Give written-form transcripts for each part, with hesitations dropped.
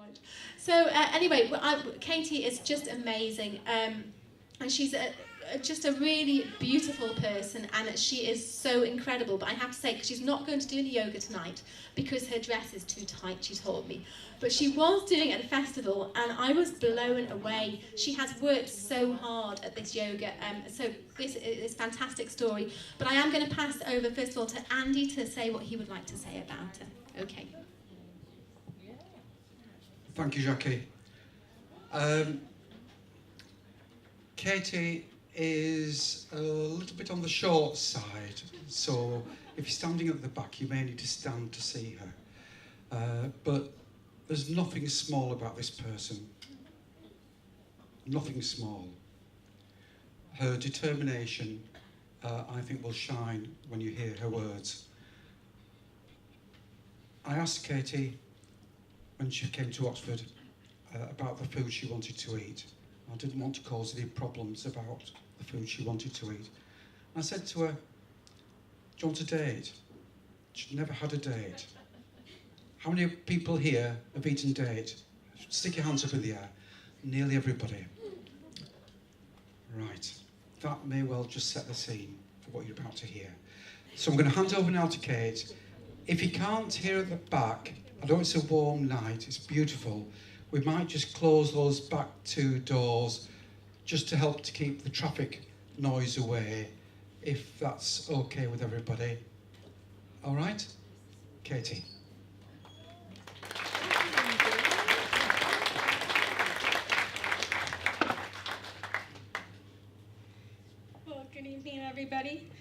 Right. So anyway, Katy is just amazing, and she's just a really beautiful person, and she is so incredible. But I have to say, because she's not going to do the yoga tonight because her dress is too tight, she told me. But she was doing it at the festival, and I was blown away. She has worked so hard at this yoga, so this is a fantastic story. But I am going to pass over, first of all, to Andy to say what he would like to say about her. Okay. Thank you, Jackie. Katy is a little bit on the short side, so if you're standing at the back, you may need to stand to see her. But there's nothing small about this person. Nothing small. Her determination, I think, will shine when you hear her words. I asked Katy when she came to Oxford about the food she wanted to eat. I didn't want to cause any problems about the food she wanted to eat. I said to her, "Do you want a date?" She'd never had a date. How many people here have eaten date? Stick your hands up in the air. Nearly everybody. Right. That may well just set the scene for what you're about to hear. So I'm going to hand over now to Kate. If you can't hear at the back, I know it's a warm night, it's beautiful. We might just close those back two doors just to help to keep the traffic noise away, if that's okay with everybody. All right? Katy. Well, good evening, everybody.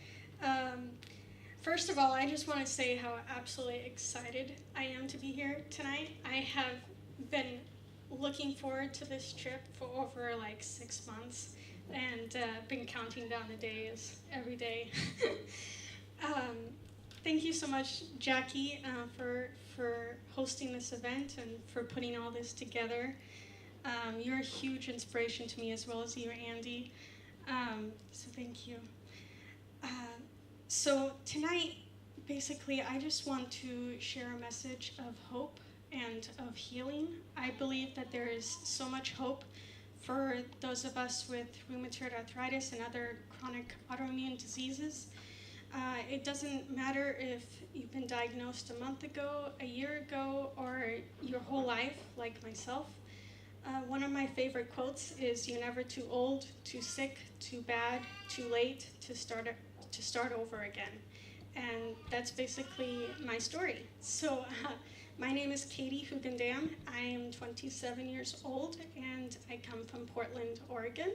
First of all, I just want to say how absolutely excited I am to be here tonight. I have been looking forward to this trip for over like 6 months, and been counting down the days every day. Thank you so much, Jackie, for hosting this event and for putting all this together. You're a huge inspiration to me, as well as you, Andy. So thank you. So tonight, basically, I just want to share a message of hope and of healing. I believe that there is so much hope for those of us with rheumatoid arthritis and other chronic autoimmune diseases. It doesn't matter if you've been diagnosed a month ago, a year ago, or your whole life, like myself. One of my favorite quotes is, "You're never too old, too sick, too bad, too late to start over again." And that's basically my story. So my name is Katy Hoogendam. I am 27 years old, and I come from Portland, Oregon.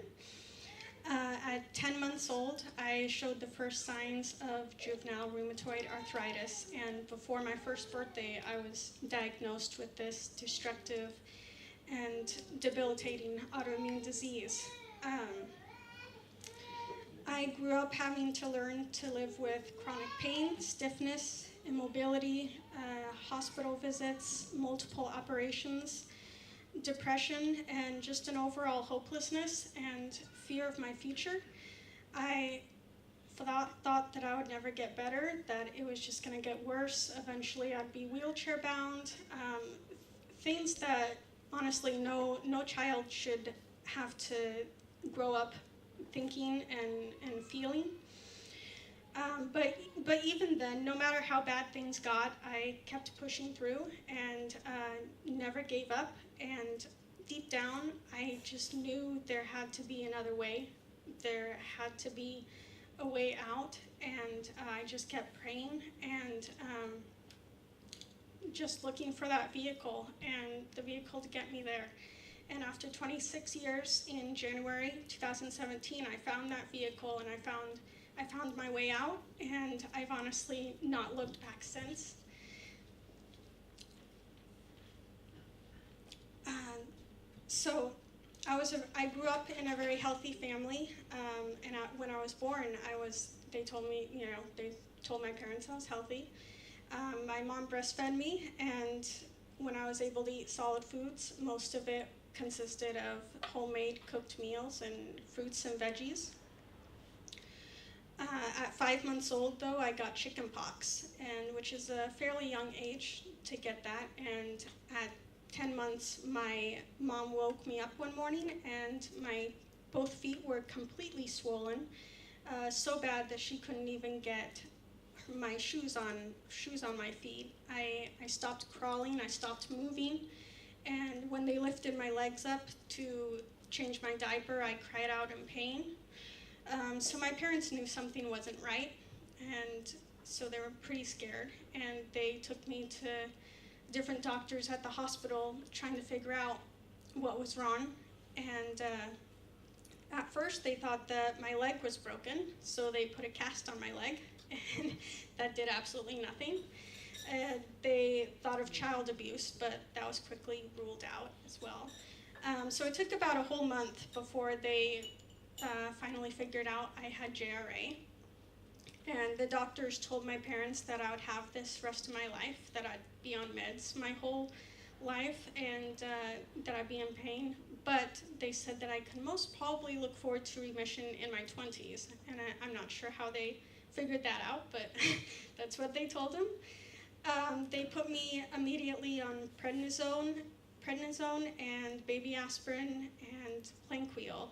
At 10 months old, I showed the first signs of juvenile rheumatoid arthritis, and before my first birthday, I was diagnosed with this destructive and debilitating autoimmune disease. I grew up having to learn to live with chronic pain, stiffness, immobility, hospital visits, multiple operations, depression, and just an overall hopelessness and fear of my future. I thought that I would never get better, that it was just going to get worse. Eventually I'd be wheelchair bound, things that honestly no child should have to grow up thinking and feeling. But even then, no matter how bad things got, I kept pushing through and never gave up. And deep down, I just knew there had to be another way. There had to be a way out, and I just kept praying and just looking for that vehicle and the vehicle to get me there. And after 26 years, in January 2017, I found that vehicle, and I found my way out, and I've honestly not looked back since. So I grew up in a very healthy family, and when I was born, they told my parents I was healthy. My mom breastfed me, and when I was able to eat solid foods, most of it consisted of homemade cooked meals and fruits and veggies. At 5 months old, though, I got chicken pox, which is a fairly young age to get that. And at 10 months, my mom woke me up one morning and my both feet were completely swollen, so bad that she couldn't even get my shoes on my feet. I stopped crawling, I stopped moving, and when they lifted my legs up to change my diaper, I cried out in pain. So my parents knew something wasn't right, and so they were pretty scared, and they took me to different doctors at the hospital trying to figure out what was wrong. And at first they thought that my leg was broken, so they put a cast on my leg, and that did absolutely nothing. They thought of child abuse, but that was quickly ruled out as well. So it took about a whole month before they finally figured out I had JRA. And the doctors told my parents that I would have this rest of my life, that I'd be on meds my whole life, and that I'd be in pain. But they said that I could most probably look forward to remission in my 20s. And I'm not sure how they figured that out, but that's what they told them. They put me immediately on prednisone and baby aspirin and Plainquil.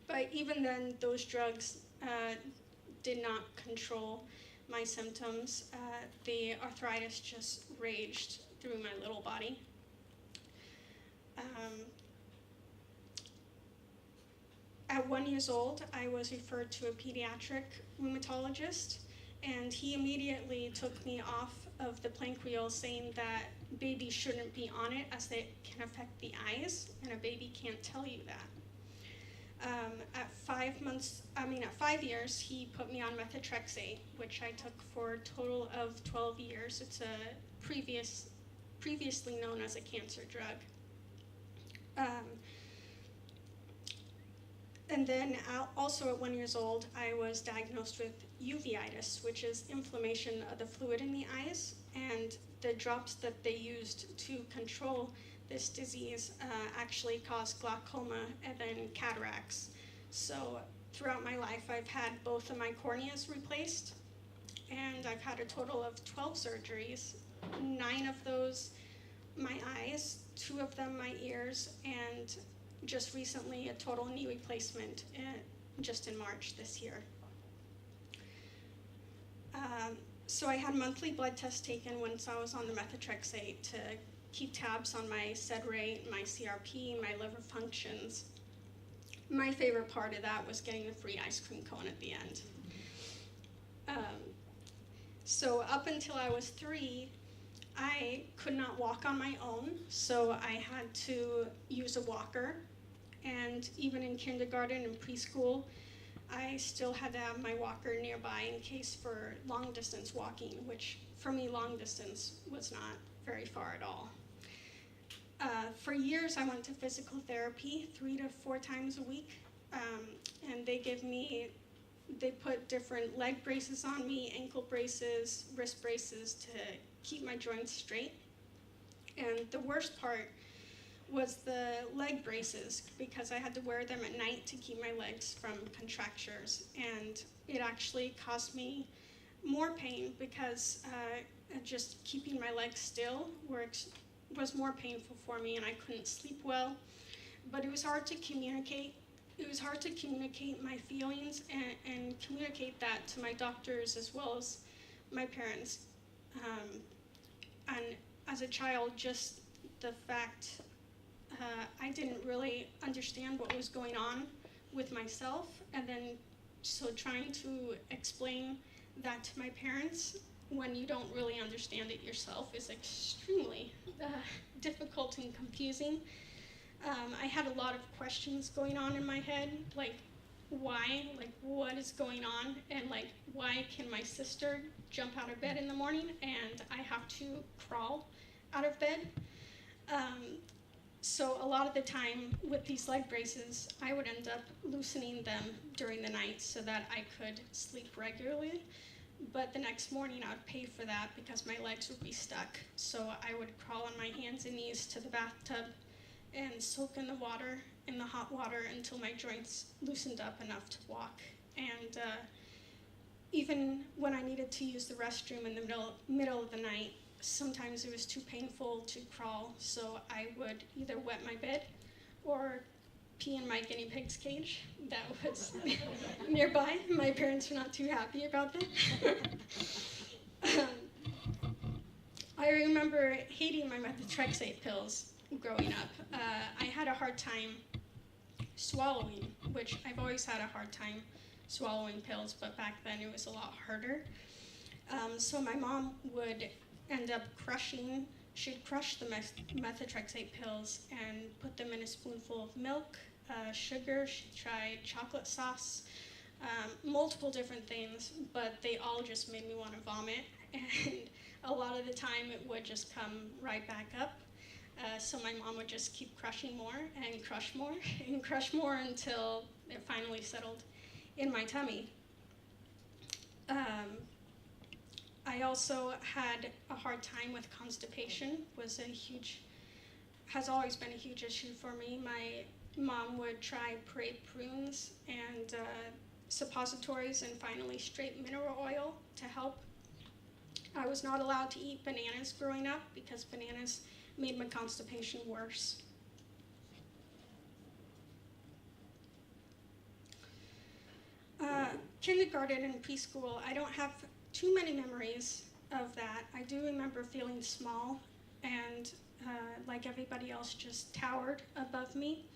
But even then, those drugs did not control my symptoms. The arthritis just raged through my little body. At 1 year old, I was referred to a pediatric rheumatologist, and he immediately took me off of the Plainquil, saying that babies shouldn't be on it as they can affect the eyes, and a baby can't tell you that. At 5 years, he put me on methotrexate, which I took for a total of 12 years. It's a previously known as a cancer drug. And then also at 1 year old, I was diagnosed with uveitis, which is inflammation of the fluid in the eyes, and the drops that they used to control this disease actually caused glaucoma and then cataracts. So throughout my life, I've had both of my corneas replaced, and I've had a total of 12 surgeries, 9 of those my eyes, 2 of them my ears, and just recently a total knee replacement just in March this year. So I had monthly blood tests taken once I was on the methotrexate to keep tabs on my SED rate, my CRP, my liver functions. My favorite part of that was getting the free ice cream cone at the end. So up until I was 3, I could not walk on my own, so I had to use a walker. And even in kindergarten and preschool, I still had to have my walker nearby in case for long distance walking, which for me, long distance was not very far at all. For years, I went to physical therapy 3 to 4 times a week, and they put different leg braces on me, ankle braces, wrist braces to keep my joints straight. And the worst part was the leg braces, because I had to wear them at night to keep my legs from contractures, and it actually caused me more pain because just keeping my legs still was more painful for me, and I couldn't sleep well. But it was hard to communicate. It was hard to communicate my feelings and communicate that to my doctors as well as my parents. And as a child, just the fact I didn't really understand what was going on with myself, and then so trying to explain that to my parents when you don't really understand it yourself is extremely difficult and confusing. I had a lot of questions going on in my head, like why, like what is going on, and like why can my sister jump out of bed in the morning and I have to crawl out of bed? So a lot of the time with these leg braces, I would end up loosening them during the night so that I could sleep regularly. But the next morning I would pay for that because my legs would be stuck. So I would crawl on my hands and knees to the bathtub and soak in the water, in the hot water, until my joints loosened up enough to walk. And even when I needed to use the restroom in the middle of the night, sometimes it was too painful to crawl, so I would either wet my bed or pee in my guinea pig's cage that was nearby. My parents were not too happy about that. I remember hating my methotrexate pills growing up. I had a hard time swallowing, which I've always had a hard time swallowing pills, but back then it was a lot harder. So my mom would end up she'd crush the methotrexate pills and put them in a spoonful of milk, sugar. She tried chocolate sauce, multiple different things, but they all just made me want to vomit. And a lot of the time it would just come right back up. So my mom would just keep crushing more and crush more and crush more until it finally settled in my tummy. I also had a hard time with constipation. Has always been a huge issue for me. My mom would try parade prunes and suppositories and finally straight mineral oil to help. I was not allowed to eat bananas growing up because bananas made my constipation worse. Kindergarten and preschool, I don't have too many memories of that. I do remember feeling small and like everybody else just towered above me.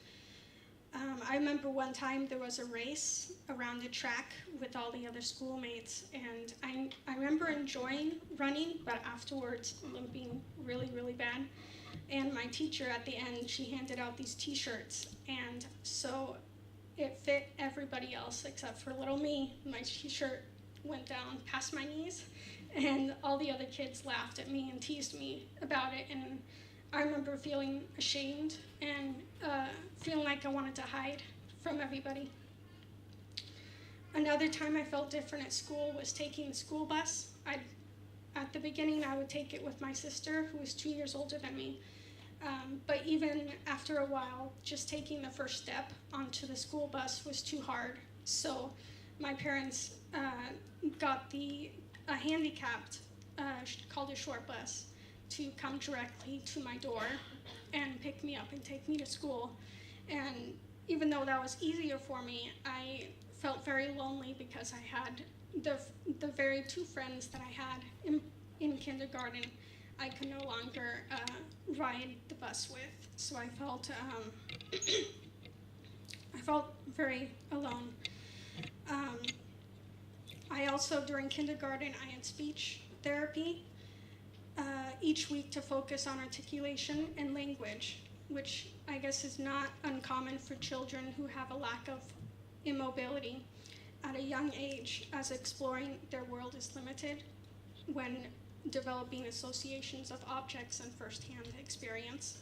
I remember one time there was a race around the track with all the other schoolmates, and I remember enjoying running, but afterwards limping really, really bad. And my teacher at the end, she handed out these t-shirts, and so it fit everybody else except for little me. My t-shirt went down past my knees, and all the other kids laughed at me and teased me about it, and I remember feeling ashamed and feeling like I wanted to hide from everybody. Another time I felt different at school was taking the school bus. At the beginning, I would take it with my sister, who was 2 years older than me. But even after a while, just taking the first step onto the school bus was too hard. So my parents got a handicapped, called a short bus, to come directly to my door and pick me up and take me to school. And even though that was easier for me, I felt very lonely because I had the very two friends that I had in kindergarten, I could no longer ride the bus with. So I felt very alone. I also, during kindergarten, I had speech therapy each week to focus on articulation and language, which I guess is not uncommon for children who have a lack of immobility at a young age, as exploring their world is limited when developing associations of objects and firsthand experience.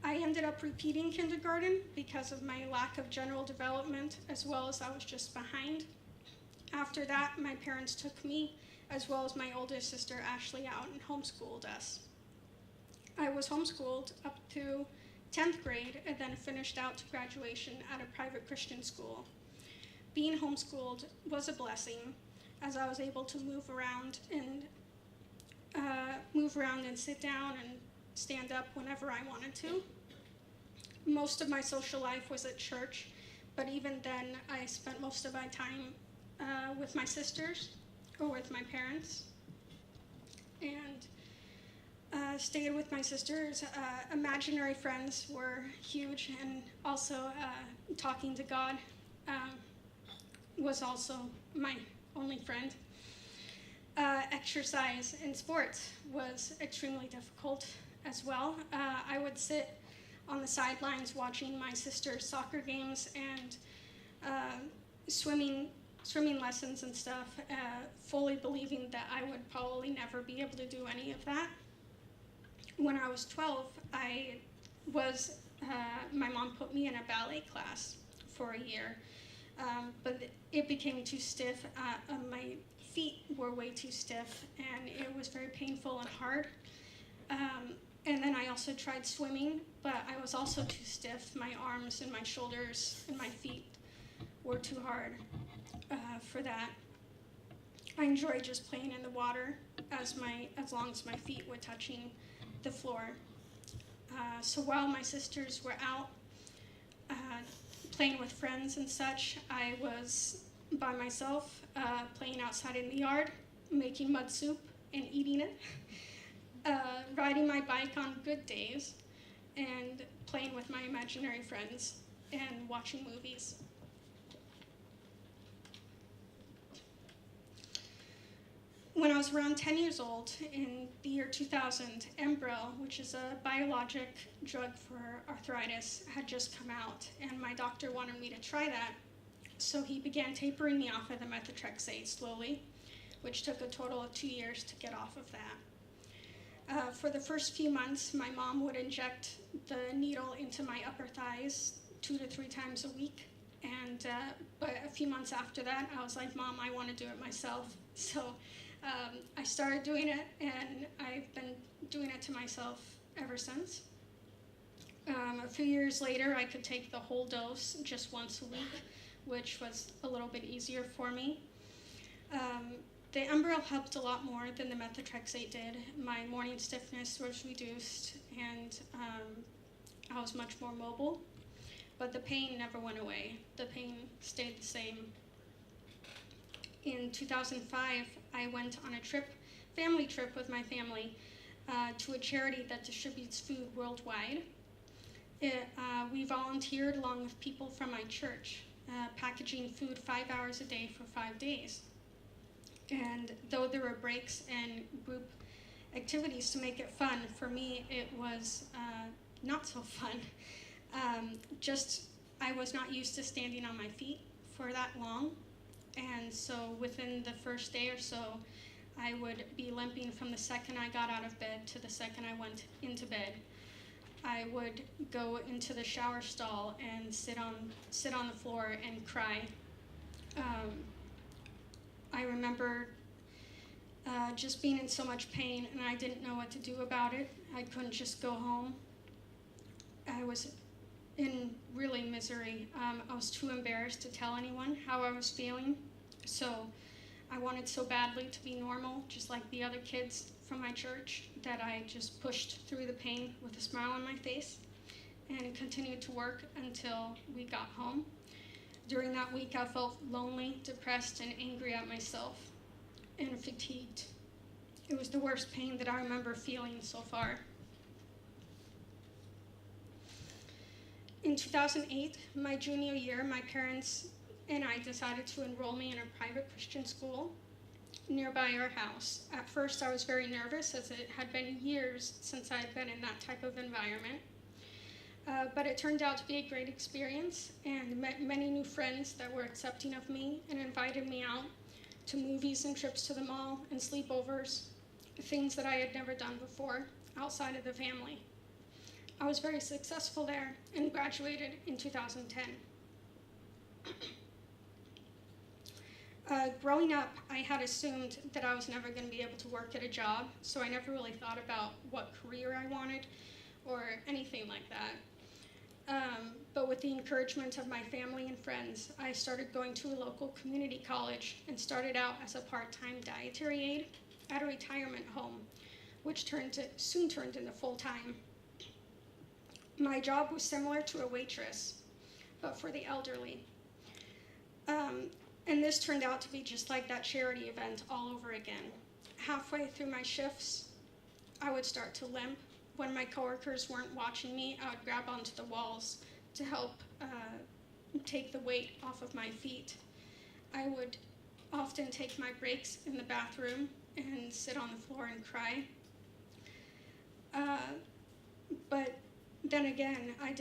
I ended up repeating kindergarten because of my lack of general development, as well as I was just behind. After that, my parents took me, as well as my oldest sister Ashley, out and homeschooled us. I was homeschooled up to 10th grade and then finished out to graduation at a private Christian school. Being homeschooled was a blessing, as I was able to move around and sit down and stand up whenever I wanted to. Most of my social life was at church, but even then I spent most of my time with my sisters or with my parents, and stayed with my sisters. Imaginary friends were huge, and also talking to God was also my only friend. Exercise and sports was extremely difficult as well. I would sit on the sidelines watching my sister's soccer games and swimming lessons and stuff, fully believing that I would probably never be able to do any of that. When I was 12, my mom put me in a ballet class for a year, but it became too stiff. My feet were way too stiff, and it was very painful and hard. And then I also tried swimming, but I was also too stiff. My arms and my shoulders and my feet were too hard for that. I enjoyed just playing in the water as long as my feet were touching the floor. So while my sisters were out playing with friends and such, I was by myself playing outside in the yard, making mud soup and eating it, riding my bike on good days, and playing with my imaginary friends and watching movies. When I was around 10 years old, in the year 2000, Enbrel, which is a biologic drug for arthritis, had just come out, and my doctor wanted me to try that. So he began tapering me off of the methotrexate slowly, which took a total of 2 years to get off of that. For the first few months, my mom would inject the needle into my upper thighs 2 to 3 times a week. And but a few months after that, I was like, Mom, I want to do it myself. So I started doing it, and I've been doing it to myself ever since. A few years later, I could take the whole dose just once a week, which was a little bit easier for me. The Enbrel helped a lot more than the methotrexate did. My morning stiffness was reduced, and I was much more mobile. But the pain never went away. The pain stayed the same. In 2005, I went on a family trip with my family to a charity that distributes food worldwide. We volunteered along with people from my church, packaging food 5 hours a day for 5 days. And though there were breaks and group activities to make it fun, for me it was not so fun. I was not used to standing on my feet for that long, and so within the first day or so, I would be limping from the second I got out of bed to the second I went into bed. I would go into the shower stall and sit on the floor and cry. I remember just being in so much pain, and I didn't know what to do about it. I couldn't just go home. I was in really misery. I was too embarrassed to tell anyone how I was feeling. So I wanted so badly to be normal, just like the other kids from my church, that I just pushed through the pain with a smile on my face and continued to work until we got home. During that week, I felt lonely, depressed, and angry at myself, and fatigued. It was the worst pain that I remember feeling so far. In 2008, my junior year, my parents and I decided to enroll me in a private Christian school nearby our house. At first, I was very nervous, as it had been years since I had been in that type of environment. But it turned out to be a great experience, and met many new friends that were accepting of me and invited me out to movies and trips to the mall and sleepovers, things that I had never done before outside of the family. I was very successful there and graduated in 2010. Growing up, I had assumed that I was never going to be able to work at a job, so I never really thought about what career I wanted or anything like that. But with the encouragement of my family and friends, I started going to a local community college and started out as a part-time dietary aide at a retirement home, which soon turned into full-time. My job was similar to a waitress, but for the elderly. And this turned out to be just like that charity event all over again. Halfway through my shifts, I would start to limp. When my coworkers weren't watching me, I would grab onto the walls to help take the weight off of my feet. I would often take my breaks in the bathroom and sit on the floor and cry. But then again, I didn't